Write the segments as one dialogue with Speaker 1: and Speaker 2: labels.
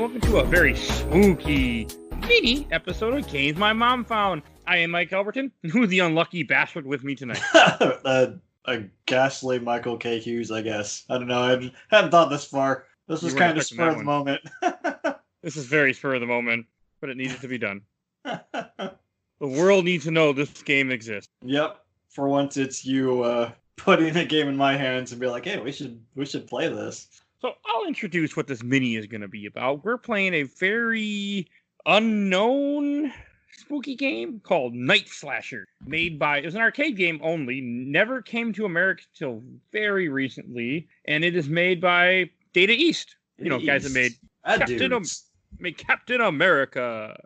Speaker 1: welcome to a very spooky mini episode of Games My Mom Found. I am Mike Albertin, who's the unlucky bastard with me tonight.
Speaker 2: A ghastly Michael K. Hughes, I guess. I don't know. I hadn't thought this far. This was kind of spur of the moment.
Speaker 1: This is very spur of the moment, but it needed to be done. The world needs to know this game exists.
Speaker 2: Yep. For once, it's you putting a game in my hands and be like, hey, we should play this.
Speaker 1: So I'll introduce what this mini is going to be about. We're playing a very unknown spooky game called Night Slasher. It was an arcade game only, never came to America till very recently, and it is made by Data East. You know, guys that made Captain America.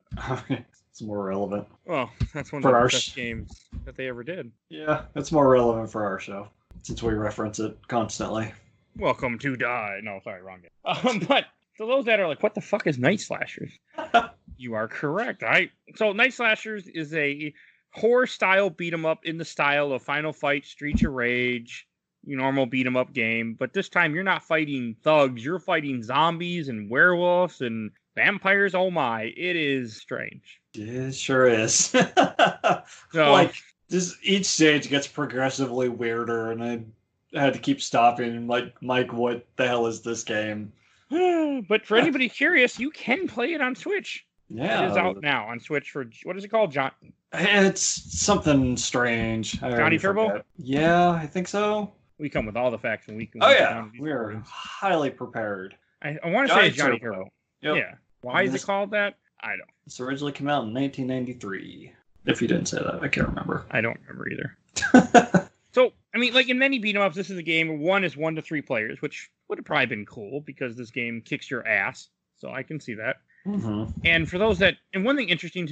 Speaker 2: It's more relevant.
Speaker 1: Well, that's one of the best games that they ever did.
Speaker 2: Yeah, it's more relevant for our show, since we reference it constantly.
Speaker 1: Welcome to Die. No, sorry, wrong game. But for those that are like, what the fuck is Night Slashers? You are correct. So Night Slashers is a horror-style beat-em-up in the style of Final Fight, Streets of Rage, your normal beat-em-up game. But this time, you're not fighting thugs. You're fighting zombies and werewolves and vampires. Oh my, it is strange.
Speaker 2: It sure is. Each stage gets progressively weirder, and I had to keep stopping and like, Mike, what the hell is this game?
Speaker 1: But for anybody curious, you can play it on Switch.
Speaker 2: Yeah.
Speaker 1: It is out now on Switch for, what is it called, John?
Speaker 2: It's something strange.
Speaker 1: Johnny Turbo?
Speaker 2: Forget. Yeah, I think so.
Speaker 1: We come with all the facts and we can...
Speaker 2: We are highly prepared.
Speaker 1: I want to say Johnny Turbo.
Speaker 2: Yep.
Speaker 1: Yeah. Why is it called that? I don't.
Speaker 2: This originally came out in 1993. If you didn't say that, I can't remember.
Speaker 1: I don't remember either. So, I mean, like in many beat-em-ups, this is a game where 1 to 3 players, which would have probably been cool because this game kicks your ass. So I can see that.
Speaker 2: Mm-hmm.
Speaker 1: And for those that, and one thing interesting,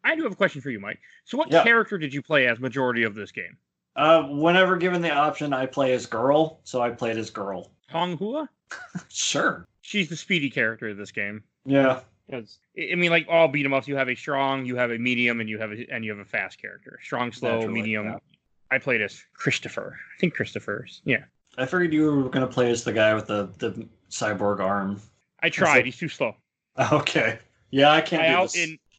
Speaker 1: I do have a question for you, Mike. So what character did you play as majority of this game?
Speaker 2: Whenever given the option, I play as girl, so I played as girl.
Speaker 1: Hong Hua?
Speaker 2: Sure.
Speaker 1: She's the speedy character of this game.
Speaker 2: Yeah.
Speaker 1: Because, I mean, like all beat-em-ups, you have a strong, you have a medium, and you have a fast character. Strong, slow, naturally, medium. Yeah. I played as Christopher. I think Christopher's. Yeah. I
Speaker 2: figured you were going to play as the guy with the cyborg arm.
Speaker 1: I tried. He's too slow.
Speaker 2: Okay. Yeah, I can't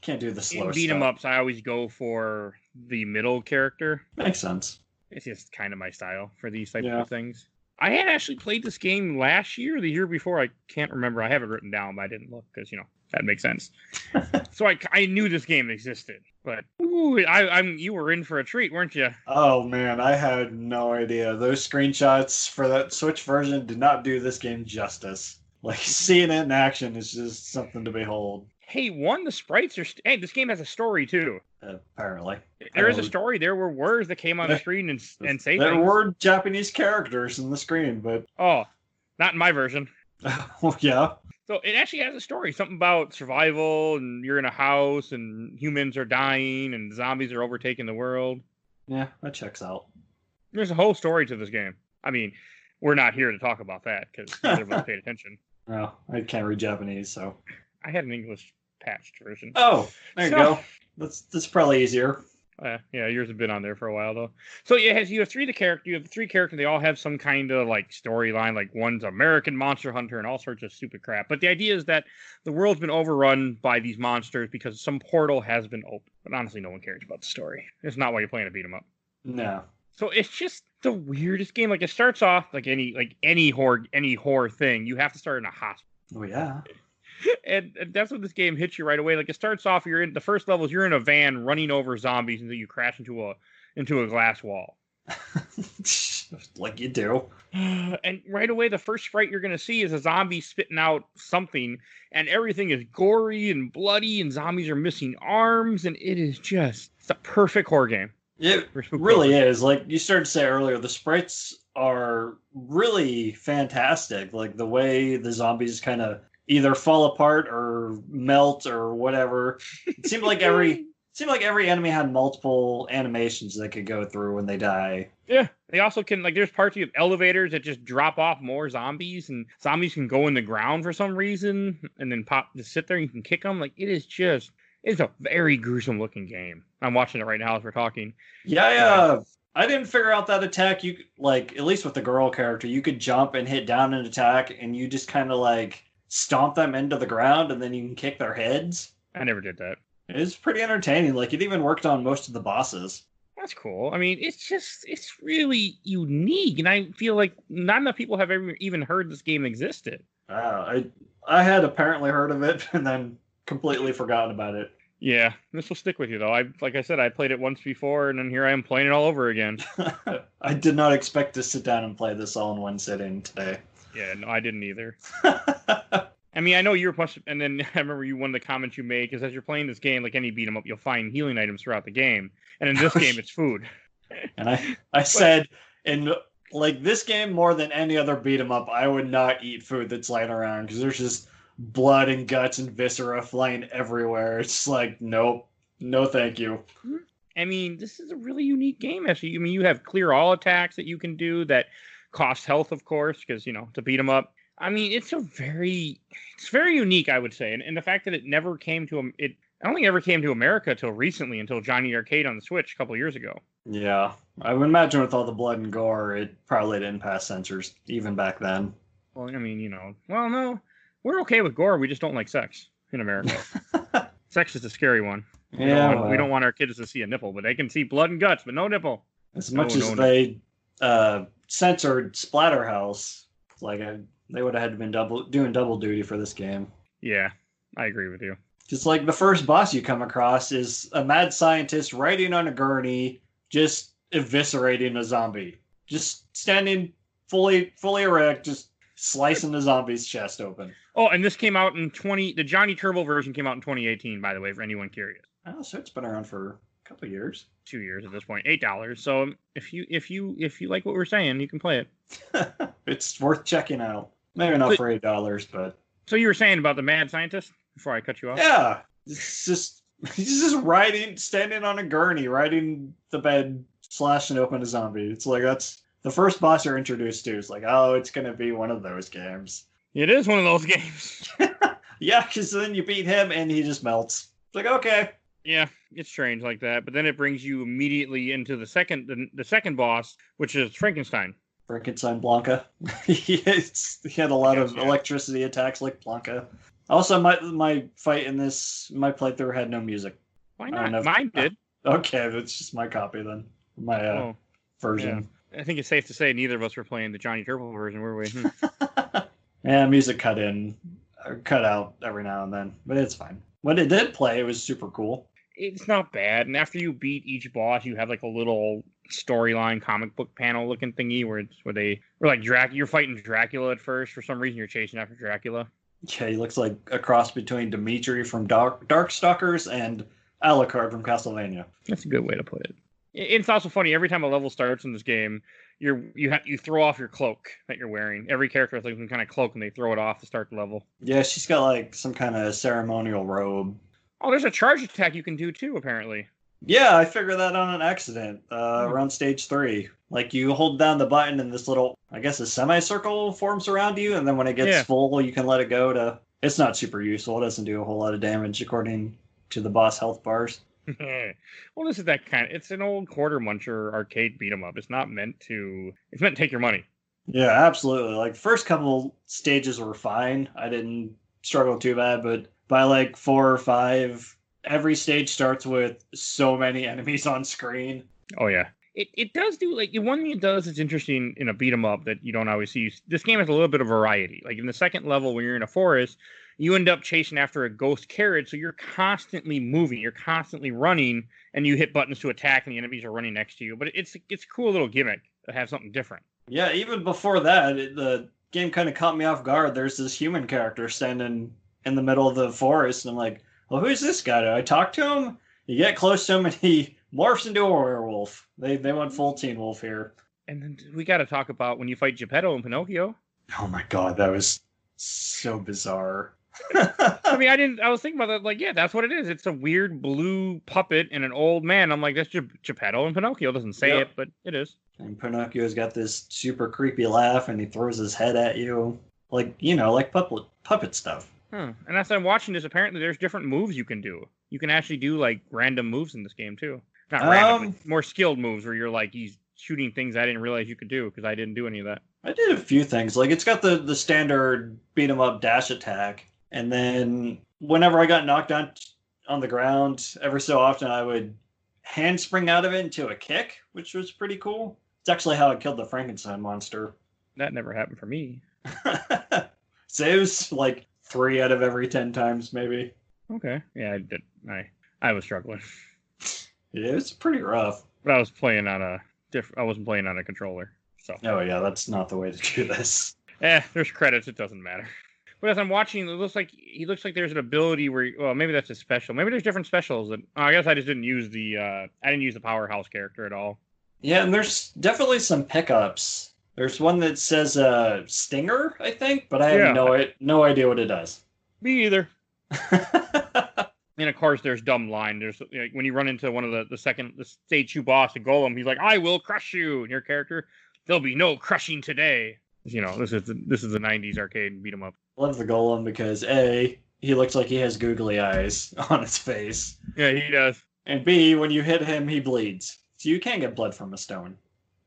Speaker 2: do the slow
Speaker 1: in beat-em-ups, I always go for the middle character.
Speaker 2: Makes sense.
Speaker 1: It's just kind of my style for these types of things. I had actually played this game last year or the year before. I can't remember. I have it written down, but I didn't look because, that makes sense. So I knew this game existed. But, you were in for a treat, weren't you?
Speaker 2: Oh, man, I had no idea. Those screenshots for that Switch version did not do this game justice. Like, seeing it in action is just something to behold.
Speaker 1: Hey, the sprites are... Hey, this game has a story, too.
Speaker 2: Apparently.
Speaker 1: There is a story. There were words that came on the screen and say things.
Speaker 2: There were Japanese characters in the screen, but...
Speaker 1: Oh, not in my version.
Speaker 2: Well, yeah.
Speaker 1: So it actually has a story. Something about survival, and you're in a house, and humans are dying, and zombies are overtaking the world.
Speaker 2: Yeah, that checks out.
Speaker 1: There's a whole story to this game. I mean, we're not here to talk about that, because neither of us paid attention.
Speaker 2: No, I can't read Japanese, so... I
Speaker 1: had an English patched version.
Speaker 2: Oh, there you go. That's probably easier.
Speaker 1: Yeah, yours have been on there for a while, though. So you have three characters. They all have some kind of, like, storyline. Like, one's American monster hunter and all sorts of stupid crap. But the idea is that the world's been overrun by these monsters because some portal has been opened. But honestly, no one cares about the story. It's not why you're playing a beat-em-up.
Speaker 2: No.
Speaker 1: So it's just the weirdest game. Like, it starts off like any horror thing. You have to start in a hospital.
Speaker 2: Oh, yeah.
Speaker 1: And that's what this game hits you right away. Like, it starts off, the first levels, you're in a van running over zombies until you crash into a glass wall.
Speaker 2: Like you do.
Speaker 1: And right away, the first sprite you're going to see is a zombie spitting out something, and everything is gory and bloody, and zombies are missing arms, and it's a perfect horror game.
Speaker 2: It really is. Like you started to say earlier, the sprites are really fantastic. Like the way the zombies kind of either fall apart or melt or whatever. It seemed like every enemy had multiple animations they could go through when they die.
Speaker 1: Yeah. They also can, like, there's parts of elevators that just drop off more zombies, and zombies can go in the ground for some reason and then just sit there and you can kick them. Like, it's a very gruesome looking game. I'm watching it right now as we're talking.
Speaker 2: Yeah, I didn't figure out that attack. You, like, at least with the girl character, you could jump and hit down and attack, and you just kind of like stomp them into the ground and then you can kick their heads.
Speaker 1: I never did that.
Speaker 2: It's pretty entertaining. Like, it even worked on most of the bosses.
Speaker 1: That's cool. I mean, it's really unique, and I feel like not enough people have ever even heard this game existed.
Speaker 2: I had apparently heard of it and then completely forgotten about it.
Speaker 1: Yeah, this will stick with you though. Like I said, I played it once before, and then here I am playing it all over again.
Speaker 2: I did not expect to sit down and play this all in one sitting today.
Speaker 1: Yeah, no, I didn't either. I mean, I know you were and then I remember one of the comments you made, because as you're playing this game, like any beat 'em up, you'll find healing items throughout the game, and in this game, it's food.
Speaker 2: And I said, in like this game more than any other beat 'em up, I would not eat food that's lying around because there's just blood and guts and viscera flying everywhere. It's like, nope, no, thank you.
Speaker 1: I mean, this is a really unique game. Actually, I mean, you have clear all attacks that you can do that cost health, of course, because to beat 'em up. I mean, it's very unique, I would say, and the fact that it never came to I don't think it ever came to America till recently, until Johnny Arcade on the Switch a couple years ago.
Speaker 2: Yeah, I would imagine with all the blood and gore, it probably didn't pass censors even back then.
Speaker 1: Well, I mean, well, no, we're okay with gore. We just don't like sex in America. Sex is a scary one. We don't want our kids to see a nipple, but they can see blood and guts, but no nipple.
Speaker 2: As much as they censored Splatterhouse, like they would have had to been doing double duty for this game.
Speaker 1: Yeah, I agree with you.
Speaker 2: Just like the first boss you come across is a mad scientist riding on a gurney, just eviscerating a zombie. Just standing fully erect, just slicing the zombie's chest open.
Speaker 1: Oh, and this came out in the Johnny Turbo version came out in 2018, by the way, for anyone curious.
Speaker 2: Oh, so it's been around for a couple of years.
Speaker 1: 2 years at this point, $8. So if you like what we're saying, you can play it.
Speaker 2: It's worth checking out. Maybe not for $8, but.
Speaker 1: So you were saying about the mad scientist before I cut you off?
Speaker 2: Yeah, he's just standing on a gurney, riding the bed, slashing open a zombie. It's like that's the first boss you're introduced to. It's like, oh, it's gonna be one of those games.
Speaker 1: It is one of those games.
Speaker 2: Yeah, because then you beat him and he just melts. It's like, okay.
Speaker 1: Yeah, it's strange like that, but then it brings you immediately into the second boss, which is Frankenstein.
Speaker 2: Frankenstein Blanca. He had a lot of electricity attacks like Blanca. Also, my fight in my playthrough had no music.
Speaker 1: Why not? Mine did.
Speaker 2: Okay, that's just my copy then. My version.
Speaker 1: Yeah. I think it's safe to say neither of us were playing the Johnny Turbo version, were we?
Speaker 2: Yeah, music cut out every now and then, but it's fine. When it did play, it was super cool.
Speaker 1: It's not bad, and after you beat each boss, you have like a little storyline comic book panel looking thingy where you're fighting Dracula at first. For some reason, you're chasing after Dracula.
Speaker 2: Yeah, he looks like a cross between Dimitri from Darkstalkers and Alucard from Castlevania.
Speaker 1: That's a good way to put it. It's also funny, every time a level starts in this game, you throw off your cloak that you're wearing. Every character has like some kind of cloak, and they throw it off to start the level.
Speaker 2: Yeah, she's got like some kind of ceremonial robe.
Speaker 1: Oh, there's a charge attack you can do too, apparently.
Speaker 2: Yeah, I figured that on an accident around stage 3. Like, you hold down the button and this little, I guess, a semicircle forms around you, and then when it gets full, you can let it go to... It's not super useful. It doesn't do a whole lot of damage, according to the boss health bars.
Speaker 1: Well, this is that it's an old quarter muncher arcade beat 'em up. It's meant to take your money.
Speaker 2: Yeah, absolutely. Like, first couple stages were fine. I didn't struggle too bad, but by like 4 or 5, every stage starts with so many enemies on screen.
Speaker 1: Oh yeah, it does do like one thing it does that's interesting in a beat 'em up that you don't always see. This game has a little bit of variety. Like in the second level, when you're in a forest, you end up chasing after a ghost carrot, so you're constantly moving, you're constantly running, and you hit buttons to attack, and the enemies are running next to you. But it's a cool little gimmick to have something different.
Speaker 2: Yeah, even before that, the game kind of caught me off guard. There's this human character standing in the middle of the forest, and I'm like, well, who's this guy? Do I talk to him? You get close to him, and he morphs into a werewolf. They went full Teen Wolf here. And
Speaker 1: then we got to talk about when you fight Geppetto and Pinocchio.
Speaker 2: Oh my god, that was so bizarre.
Speaker 1: I mean, I was thinking about that, like, yeah, that's what it is. It's a weird blue puppet and an old man. I'm like, that's Geppetto and Pinocchio. It doesn't say it, but it is.
Speaker 2: And Pinocchio's got this super creepy laugh, and he throws his head at you. Like, like puppet stuff.
Speaker 1: And as I'm watching this, apparently there's different moves you can do. You can actually do, like, random moves in this game, too. Not random, but more skilled moves where you're like, he's shooting things I didn't realize you could do because I didn't do any of that.
Speaker 2: I did a few things. Like, it's got the standard beat 'em up dash attack, and then whenever I got knocked down on the ground, every so often I would handspring out of it into a kick, which was pretty cool. It's actually how I killed the Frankenstein monster.
Speaker 1: That never happened for me.
Speaker 2: So it was like 3 out of every 10 times, maybe.
Speaker 1: Okay. Yeah, I did. I was struggling.
Speaker 2: Yeah, it was pretty rough.
Speaker 1: But I was playing on I wasn't playing on a controller. So.
Speaker 2: Oh yeah, that's not the way to do this.
Speaker 1: There's credits. It doesn't matter. But as I'm watching, he looks like there's an ability where, well, maybe that's a special. Maybe there's different specials. I guess I just didn't use the powerhouse character at all.
Speaker 2: Yeah, and there's definitely some pickups. There's one that says Stinger, I think, but I have no idea what it does.
Speaker 1: Me either. And of course, there's Dumb Line. There's when you run into one of the stage 2 boss, the Golem, he's like, "I will crush you." And your character, "There'll be no crushing today." This is the 90s arcade beat 'em up.
Speaker 2: Love the Golem because A, he looks like he has googly eyes on his face.
Speaker 1: Yeah, he does.
Speaker 2: And B, when you hit him, he bleeds. So you can't get blood from a stone.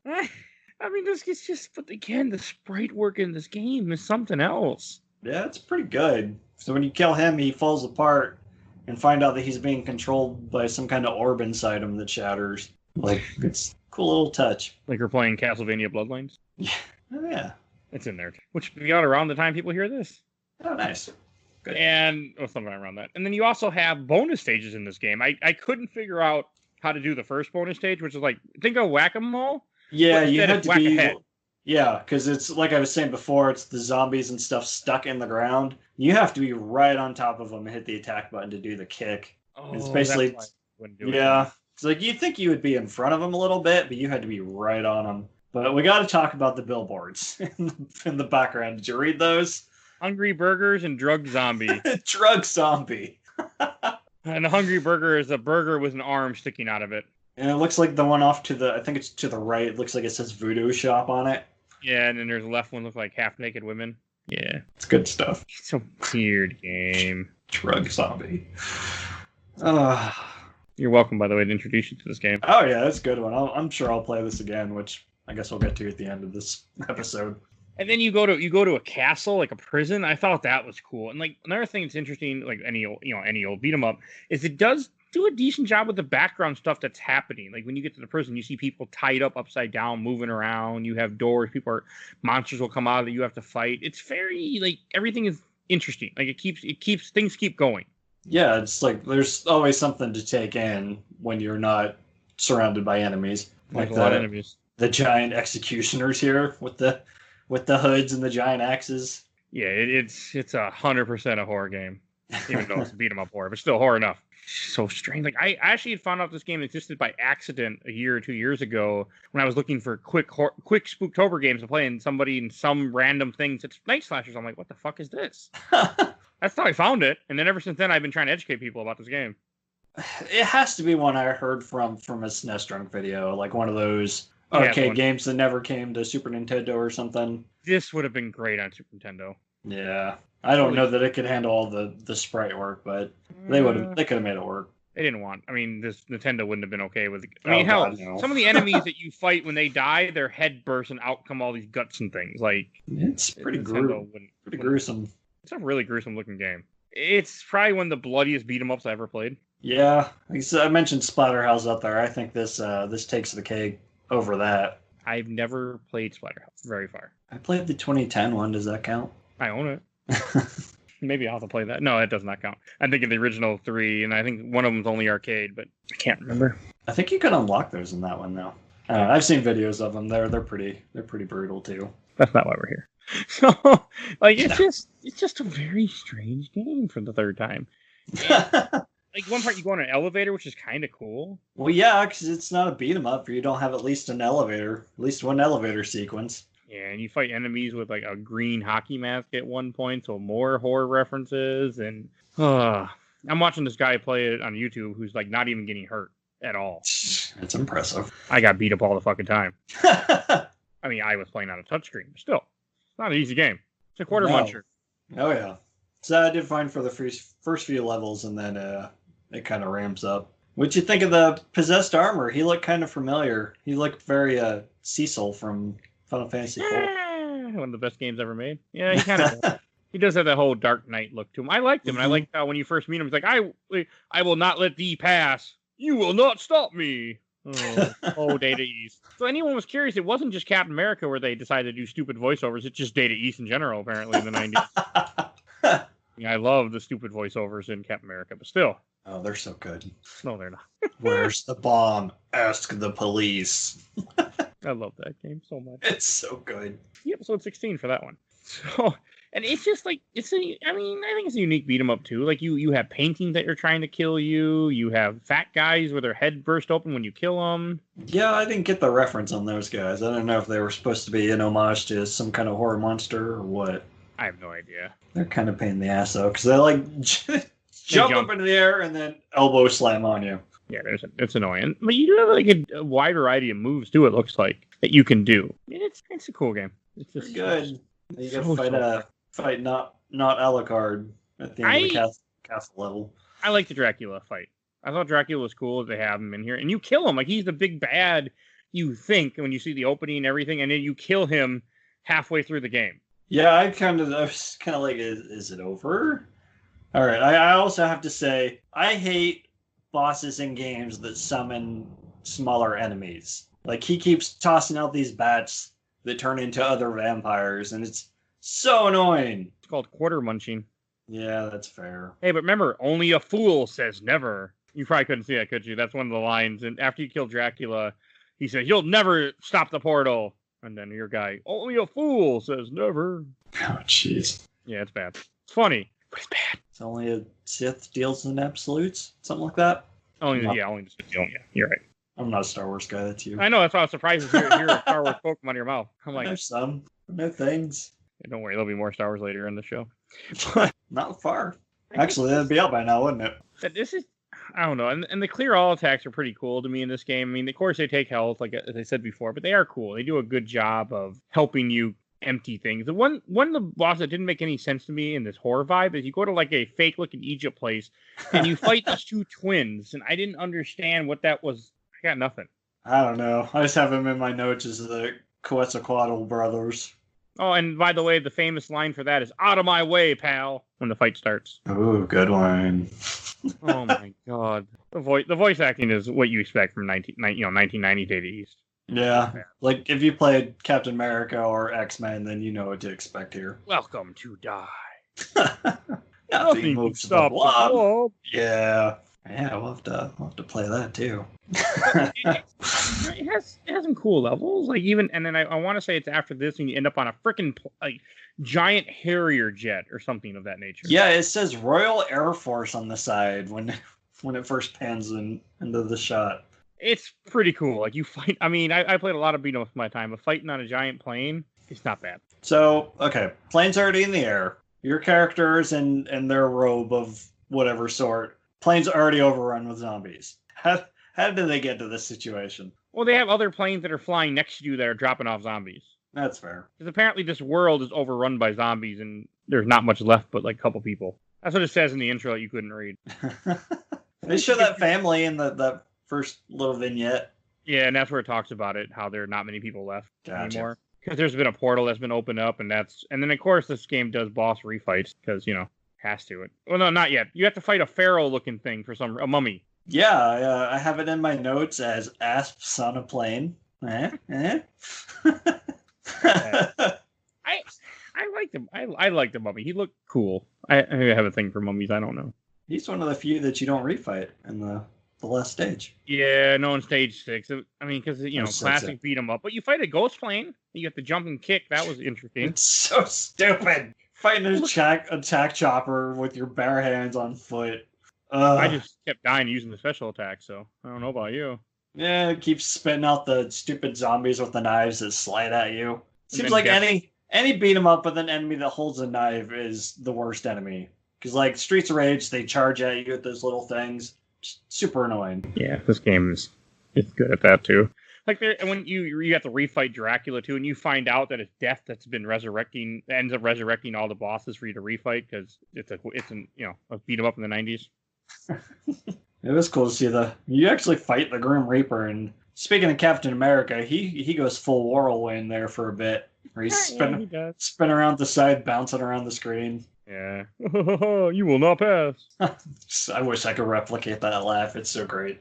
Speaker 1: I mean, this is just, but again, the sprite work in this game is something else.
Speaker 2: Yeah, it's pretty good. So when you kill him, he falls apart and find out that he's being controlled by some kind of orb inside him that shatters. Like, it's a cool little touch.
Speaker 1: Like we're playing Castlevania Bloodlines?
Speaker 2: Yeah. Oh, yeah.
Speaker 1: It's in there. Which will be out around the time people hear this.
Speaker 2: Oh, nice. Good.
Speaker 1: And something around that. And then you also have bonus stages in this game. I couldn't figure out how to do the first bonus stage, which is like, think of whack-a-mole.
Speaker 2: Yeah, you had to be...
Speaker 1: ahead.
Speaker 2: Yeah, because it's, like I was saying before, it's the zombies and stuff stuck in the ground. You have to be right on top of them and hit the attack button to do the kick.
Speaker 1: Oh,
Speaker 2: it's basically...
Speaker 1: That's why I wouldn't do it.
Speaker 2: Yeah. It's like, you'd think you would be in front of them a little bit, but you had to be right on them. But we got to talk about the billboards in the background. Did you read those?
Speaker 1: Hungry Burgers and Drug Zombie.
Speaker 2: Drug Zombie.
Speaker 1: And a Hungry Burger is a burger with an arm sticking out of it.
Speaker 2: And it looks like the one off to the, I think it's to the right. It looks like it says Voodoo Shop on it.
Speaker 1: Yeah, and then there's the left one, look like half-naked women. Yeah.
Speaker 2: It's good stuff.
Speaker 1: It's a weird game.
Speaker 2: Drug Zombie.
Speaker 1: You're welcome, by the way, to introduce you to this game.
Speaker 2: Oh, yeah, that's a good one. I'm sure I'll play this again, which I guess we'll get to at the end of this episode.
Speaker 1: And then you go to a castle, like a prison. I thought that was cool. And like another thing that's interesting, like any old beat 'em up, is it does do a decent job with the background stuff that's happening. Like when you get to the prison, you see people tied up upside down, moving around. You have doors. Monsters will come out that you have to fight. It's very like everything is interesting. Like it keeps things keep going.
Speaker 2: Yeah, it's like there's always something to take in when you're not surrounded by enemies.
Speaker 1: Like a lot of enemies.
Speaker 2: The giant executioners here with the hoods and the giant axes.
Speaker 1: Yeah, it's 100% a horror game, even though it's a beat 'em up horror, but still horror enough. So strange. Like I actually had found out this game existed by accident a year or 2 years ago when I was looking for quick Spooktober games to play, and somebody in some random thing said Night Slashers. I'm like, what the fuck is this? That's how I found it, and then ever since then I've been trying to educate people about this game.
Speaker 2: It has to be one I heard from a SNES Drunk video, like one of those arcade games that never came to Super Nintendo or something.
Speaker 1: This would have been great on Super Nintendo.
Speaker 2: Yeah, I don't know that it could handle all the sprite work, but they could have made it work.
Speaker 1: They didn't want. I mean, this Nintendo wouldn't have been okay with it. I mean, some of the enemies that you fight when they die, their head bursts and out come all these guts and things. Like
Speaker 2: it's pretty gruesome.
Speaker 1: It's a really gruesome looking game. It's probably one of the bloodiest beat 'em ups I ever played.
Speaker 2: Yeah, I mentioned Splatterhouse up there. I think this takes the cake over that.
Speaker 1: I've never played Splatterhouse very far.
Speaker 2: I played the 2010 one. Does that count?
Speaker 1: I own it. Maybe I'll have to play that. No, it does not count. I'm thinking the original 3, and I think one of them's only arcade, but I can't remember.
Speaker 2: I think you can unlock those in that one though. I've seen videos of them. They're pretty brutal too.
Speaker 1: That's not why we're here. So, like, it's just a very strange game for the third time. Like one part you go on an elevator, which is kind of cool.
Speaker 2: Well, yeah, because it's not a beat 'em up. You don't have at least one elevator sequence.
Speaker 1: Yeah, and you fight enemies with like a green hockey mask at one point, so more horror references. And I'm watching this guy play it on YouTube who's like not even getting hurt at all.
Speaker 2: It's impressive.
Speaker 1: I got beat up all the fucking time. I mean, I was playing on a touchscreen, but still, it's not an easy game. It's a quarter muncher.
Speaker 2: Oh yeah. So I did fine for the first few levels, and then it kind of ramps up. What'd you think of the possessed armor? He looked kind of familiar. He looked very Cecil from Final Fantasy IV.
Speaker 1: One of the best games ever made. Yeah, he kind of he does have that whole Dark Knight look to him. I liked him, and I liked how when you first meet him, he's like, I will not let thee pass. You will not stop me. Oh, Data East. So anyone was curious, it wasn't just Captain America where they decided to do stupid voiceovers. It's just Data East in general, apparently, in the 90s. Yeah, I love the stupid voiceovers in Captain America, but still.
Speaker 2: Oh, they're so good.
Speaker 1: No, they're not.
Speaker 2: Where's the bomb? Ask the police.
Speaker 1: I love that game so much.
Speaker 2: It's so good.
Speaker 1: Episode 16 for that one. So, and it's just like, I think it's a unique beat 'em up too. Like you have paintings that are trying to kill you. You have fat guys where their head burst open when you kill them.
Speaker 2: Yeah, I didn't get the reference on those guys. I don't know if they were supposed to be an homage to some kind of horror monster or what.
Speaker 1: I have no idea.
Speaker 2: They're kind of pain in the ass though, because they like jump up into the air and then elbow slam on you.
Speaker 1: Yeah, it's annoying. But you do have like a wide variety of moves too, it looks like, that you can do. It's a cool game. It's just
Speaker 2: good. You gotta fight not Alucard at the end of the castle level.
Speaker 1: I like the Dracula fight. I thought Dracula was cool as they have him in here. And you kill him. Like, he's the big bad, you think, when you see the opening and everything, and then you kill him halfway through the game.
Speaker 2: Yeah, I was kind of like, is it over? All right. I also have to say, I hate bosses in games that summon smaller enemies. Like, he keeps tossing out these bats that turn into other vampires, and it's so annoying.
Speaker 1: It's called quarter munching.
Speaker 2: Yeah, that's fair.
Speaker 1: Hey, but remember, only a fool says never. You probably couldn't see that, could you? That's one of the lines. And after you kill Dracula, he says, "You'll never stop the portal." And then your guy, "Only a fool says never."
Speaker 2: Oh, jeez.
Speaker 1: Yeah, it's bad. It's funny, but it's bad.
Speaker 2: It's only a Sith deals in absolutes? Something like that?
Speaker 1: Only the Sith deal. Yeah, you're right.
Speaker 2: I'm not a Star Wars guy, that's you.
Speaker 1: I know, that's why I was surprised to hear a Star Wars quote come out of your mouth. I'm like,
Speaker 2: there's some. No things.
Speaker 1: Yeah, don't worry, there'll be more Star Wars later in the show.
Speaker 2: Not far. Actually, that'd be out by now, wouldn't it?
Speaker 1: But this is, I don't know, and the clear all attacks are pretty cool to me in this game. I mean, of course, they take health, like as I said before, but they are cool. They do a good job of helping you empty things. The one of the bosses that didn't make any sense to me in this horror vibe is you go to like a fake looking Egypt place and you fight these two twins, and I didn't understand what that was. I got nothing.
Speaker 2: I don't know. I just have them in my notes as the Quetzalcoatl brothers.
Speaker 1: Oh, and by the way, the famous line for that is "out of my way, pal," when the fight starts.
Speaker 2: Ooh, good one.
Speaker 1: Oh my god. The voice acting is what you expect from 1990 Data East.
Speaker 2: Yeah. Like if you played Captain America or X-Men, then you know what to expect here.
Speaker 1: Welcome to die.
Speaker 2: Nothing moves the blob. Yeah. Yeah, we'll have to play that too.
Speaker 1: it has some cool levels, like even, and then I want to say it's after this, and you end up on a freaking like giant Harrier jet or something of that nature.
Speaker 2: Yeah, it says Royal Air Force on the side when it first pans into the shot.
Speaker 1: It's pretty cool. Like you fight. I mean, I played a lot of beat 'em ups in my time, but fighting on a giant plane, it's not bad.
Speaker 2: So okay, plane's already in the air. Your characters in their robe of whatever sort. Plane's already overrun with zombies. How did they get to this situation?
Speaker 1: Well, they have other planes that are flying next to you that are dropping off zombies.
Speaker 2: That's fair.
Speaker 1: Because apparently this world is overrun by zombies, and there's not much left but like a couple people. That's what it says in the intro that you couldn't read.
Speaker 2: They show that family in that first little vignette.
Speaker 1: Yeah, and that's where it talks about it, how there are not many people left anymore. Because there's been a portal that's been opened up, and then of course this game does boss refights, because, has to. Well, no, not yet. You have to fight a pharaoh-looking thing for a mummy.
Speaker 2: Yeah, I have it in my notes as asps on a plane.
Speaker 1: I liked him. I liked the mummy. He looked cool. I have a thing for mummies. I don't know.
Speaker 2: He's one of the few that you don't refight in the last stage.
Speaker 1: Yeah, no, in stage 6. I mean, because classic beat 'em up. But you fight a ghost plane. You have to jump and kick. That was interesting.
Speaker 2: It's so stupid. Fighting an attack chopper with your bare hands on foot.
Speaker 1: I just kept dying using the special attack, so I don't know about you.
Speaker 2: Yeah, it keeps spitting out the stupid zombies with the knives that slide at you. Seems like any beat 'em up with an enemy that holds a knife is the worst enemy. Because like Streets of Rage, they charge at you with those little things. Super annoying.
Speaker 1: Yeah, this game is good at that too. Like when you have to refight Dracula too, and you find out that it's death that's been ends up resurrecting all the bosses for you to refight because it's a beat 'em up in the 90s.
Speaker 2: It was cool to see you actually fight the Grim Reaper. And speaking of Captain America, he goes full whirlwind there for a bit, where he's
Speaker 1: Yeah, he does.
Speaker 2: spin around the side, bouncing around the screen.
Speaker 1: Yeah. You will not pass.
Speaker 2: I wish I could replicate that laugh. It's so great.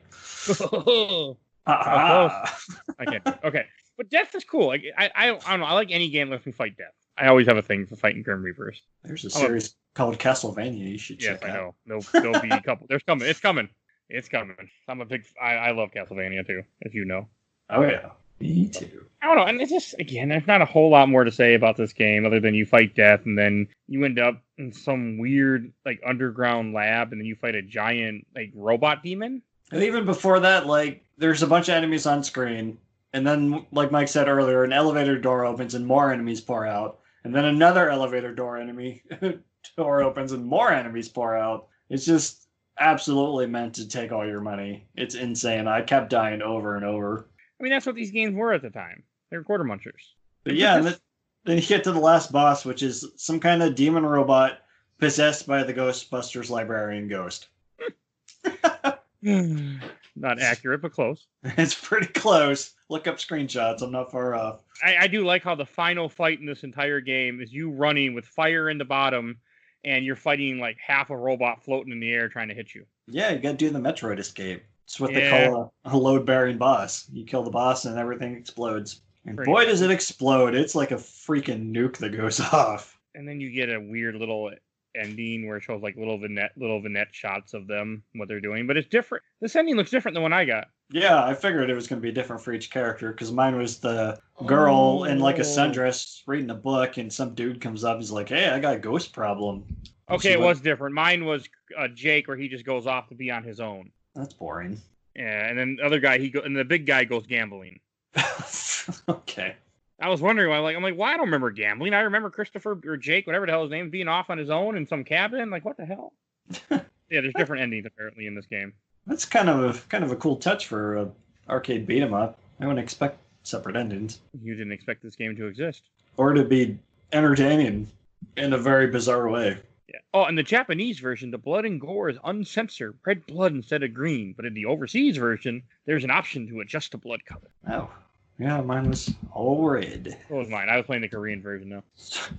Speaker 1: Okay. But death is cool. Like I don't know. I like any game that lets me fight death. I always have a thing for fighting Grim Reapers.
Speaker 2: There's a series called Castlevania you should check out.
Speaker 1: Yes, I know. There'll be a couple. There's coming. It's coming. It's coming. I'm a big. I love Castlevania too, as you know.
Speaker 2: Oh yeah, me too.
Speaker 1: I don't know, and it's just again, there's not a whole lot more to say about this game other than you fight death, and then you end up in some weird like underground lab, and then you fight a giant like robot demon.
Speaker 2: And even before that, like there's a bunch of enemies on screen, and then like Mike said earlier, an elevator door opens and more enemies pour out, and then another elevator door opens and more enemies pour out. It's just absolutely meant to take all your money. It's insane. I kept dying over and over.
Speaker 1: I mean, that's what these games were at the time. They were quarter munchers.
Speaker 2: But yeah, and then you get to the last boss, which is some kind of demon robot possessed by the Ghostbusters librarian ghost.
Speaker 1: Not accurate, but close.
Speaker 2: It's pretty close. Look up screenshots. I'm not far off.
Speaker 1: I do like how the final fight in this entire game is you running with fire in the bottom, and you're fighting like half a robot floating in the air trying to hit you.
Speaker 2: Yeah, you got to do the Metroid escape. It's what they call a load-bearing boss. You kill the boss and everything explodes. And boy, does it explode. It's like a freaking nuke that goes off.
Speaker 1: And then you get a weird little ending where it shows like little vignette shots of them, what they're doing. But it's different. This ending looks different than what I got.
Speaker 2: Yeah, I figured it was going to be different for each character because mine was the girl in like a sundress reading a book and some dude comes up and is like, hey, I got a ghost problem.
Speaker 1: Okay, it was different. Mine was Jake where he just goes off to be on his own.
Speaker 2: That's boring.
Speaker 1: Yeah, and then the other guy, and the big guy goes gambling.
Speaker 2: Okay.
Speaker 1: I was wondering why. I'm like, why? I don't remember gambling. I remember Christopher or Jake, whatever the hell his name, being off on his own in some cabin. Like, what the hell? Yeah, there's different endings apparently in this game.
Speaker 2: That's kind of a cool touch for an arcade beat 'em up. I wouldn't expect separate endings.
Speaker 1: You didn't expect this game to exist,
Speaker 2: or to be entertaining in a very bizarre way.
Speaker 1: Yeah. Oh, in the Japanese version, the blood and gore is uncensored, red blood instead of green. But in the overseas version, there's an option to adjust the blood color.
Speaker 2: Oh, yeah, mine was all red.
Speaker 1: What was mine? I was playing the Korean version now.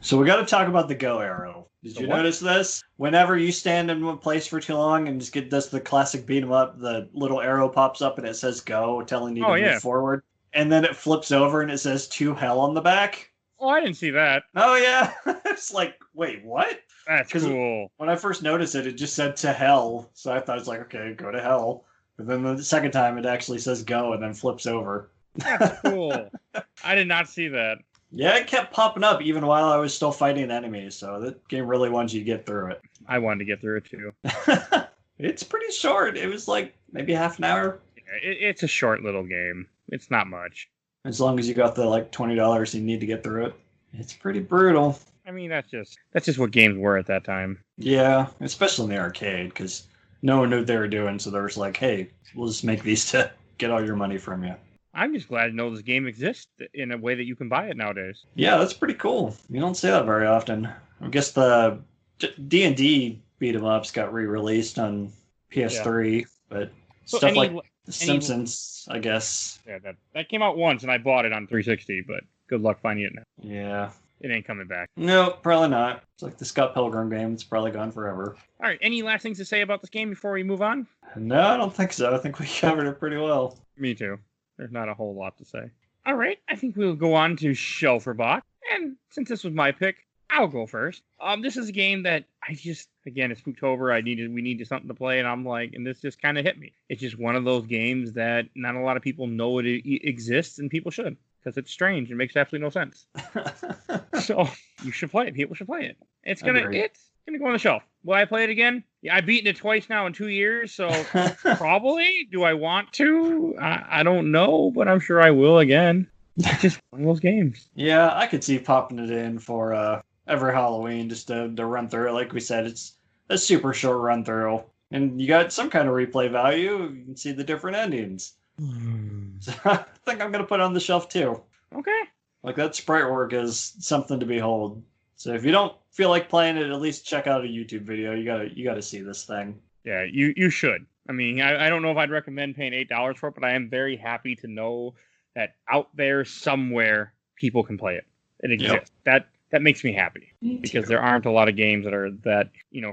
Speaker 2: So we got to talk about the go arrow. Did you notice this? Whenever you stand in one place for too long and just does the classic beat 'em up, the little arrow pops up and it says go, telling you to move forward. And then it flips over and it says to hell on the back.
Speaker 1: Oh, I didn't see that.
Speaker 2: Oh, yeah. It's like, wait, what?
Speaker 1: That's cool.
Speaker 2: When I first noticed it, it just said to hell. So I thought it's like, okay, go to hell. But then the second time it actually says go and then flips over.
Speaker 1: That's cool. I did not see that.
Speaker 2: Yeah, it kept popping up even while I was still fighting enemies. So that game really wanted you to get through it.
Speaker 1: I wanted to get through it too.
Speaker 2: It's pretty short. It was like maybe half an hour.
Speaker 1: It's a short little game. It's not much.
Speaker 2: As long as you got the like $20 you need to get through it. It's pretty brutal.
Speaker 1: I mean, that's just what games were at that time.
Speaker 2: Yeah, especially in the arcade, because no one knew what they were doing, so they were like, hey, we'll just make these to get all your money from you.
Speaker 1: I'm just glad to know this game exists in a way that you can buy it nowadays.
Speaker 2: Yeah, that's pretty cool. You don't see that very often. I guess the D&D beat-em-ups got re-released on PS3, but stuff like The Simpsons, I guess.
Speaker 1: Yeah, that came out once, and I bought it on 360, but good luck finding it now.
Speaker 2: Yeah.
Speaker 1: It ain't coming back.
Speaker 2: No, probably not. It's like the Scott Pilgrim game. It's probably gone forever.
Speaker 1: All right. Any last things to say about this game before we move on?
Speaker 2: No, I don't think so. I think we covered it pretty well.
Speaker 1: Me too. There's not a whole lot to say. All right. I think we'll go on to Shelferbach. And since this was my pick, I'll go first. This is a game that again, it's Spooktober. We needed something to play. And I'm like, and this just kind of hit me. It's just one of those games that not a lot of people know it exists, and people should. Because it's strange and makes absolutely no sense. So you should play it. People should play it. It's gonna go on the shelf. Will I play it again? Yeah, I've beaten it twice now in 2 years, so probably. Do I want to? I don't know, but I'm sure I will again. It's just one of those games.
Speaker 2: Yeah, I could see popping it in for every Halloween just to run through it. Like we said, it's a super short run through, and you got some kind of replay value. You can see the different endings. So I think I'm going to put it on the shelf too.
Speaker 1: Okay.
Speaker 2: Like that sprite work is something to behold. So if you don't feel like playing it, at least check out a YouTube video. You gotta see this thing.
Speaker 1: Yeah, you should. I mean, I don't know if I'd recommend paying $8 for it, but I am very happy to know that out there somewhere people can play it. It exists. Yep. That makes me happy because there aren't a lot of games that are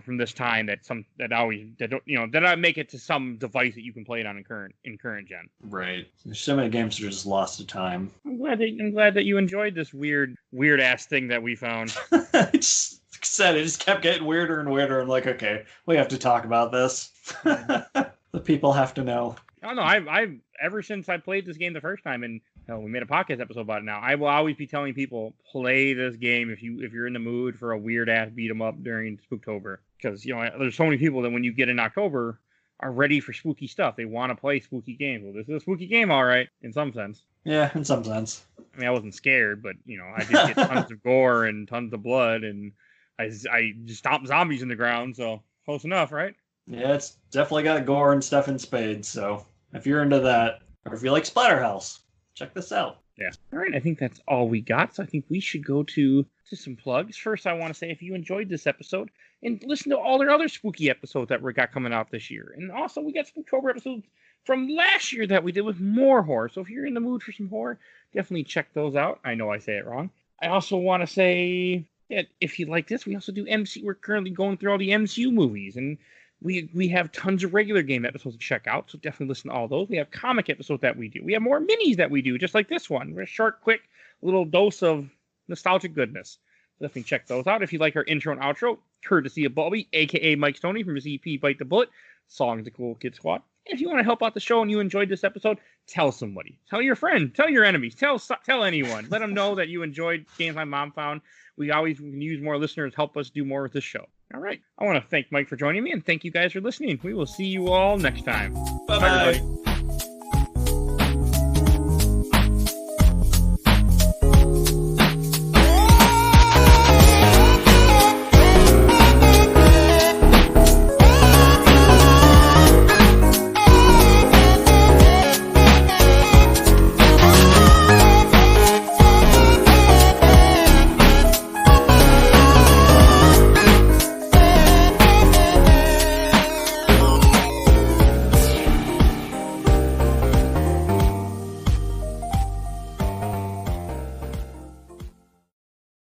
Speaker 1: from this time that I make it to some device that you can play it on in current gen.
Speaker 2: Right. There's so many games that are just lost to time.
Speaker 1: I'm glad that you enjoyed this weird ass thing that we found.
Speaker 2: It just kept getting weirder and weirder. I'm like, okay, we have to talk about this. The people have to know.
Speaker 1: Oh no, I've ever since I played this game the first time, and we made a podcast episode about it now. I will always be telling people, play this game if you're in the mood for a weird ass beat 'em up during Spooktober, because there's so many people that when you get in October are ready for spooky stuff. They want to play spooky games. Well, this is a spooky game, all right, in some sense.
Speaker 2: Yeah, in some sense.
Speaker 1: I mean, I wasn't scared, but I did get tons of gore and tons of blood, and I just stomped zombies in the ground, so close enough, right?
Speaker 2: Yeah, it's definitely got gore and stuff in spades, so if you're into that, or if you like Splatterhouse, check this out.
Speaker 1: Yeah. All right, I think that's all we got, so I think we should go to some plugs. First, I want to say if you enjoyed this episode, and listen to all their other spooky episodes that we got coming out this year. And also, we got Spooktober episodes from last year that we did with more horror, so if you're in the mood for some horror, definitely check those out. I know I say it wrong. I also want to say that if you like this, we also do MC. We're currently going through all the MCU movies, and we have tons of regular game episodes to check out, so definitely listen to all those. We have comic episodes that we do. We have more minis that we do, just like this one. We're a short, quick, little dose of nostalgic goodness. Definitely check those out. If you like our intro and outro, courtesy of Bobby, a.k.a. Mike Stoney from his EP Bite the Bullet, Songs the Cool Kid Squad. And if you want to help out the show and you enjoyed this episode, tell somebody. Tell your friend. Tell your enemies. Tell anyone. Let them know that you enjoyed Games My Mom Found. We always can use more listeners, help us do more with this show. All right. I want to thank Mike for joining me, and thank you guys for listening. We will see you all next time.
Speaker 2: Bye-bye.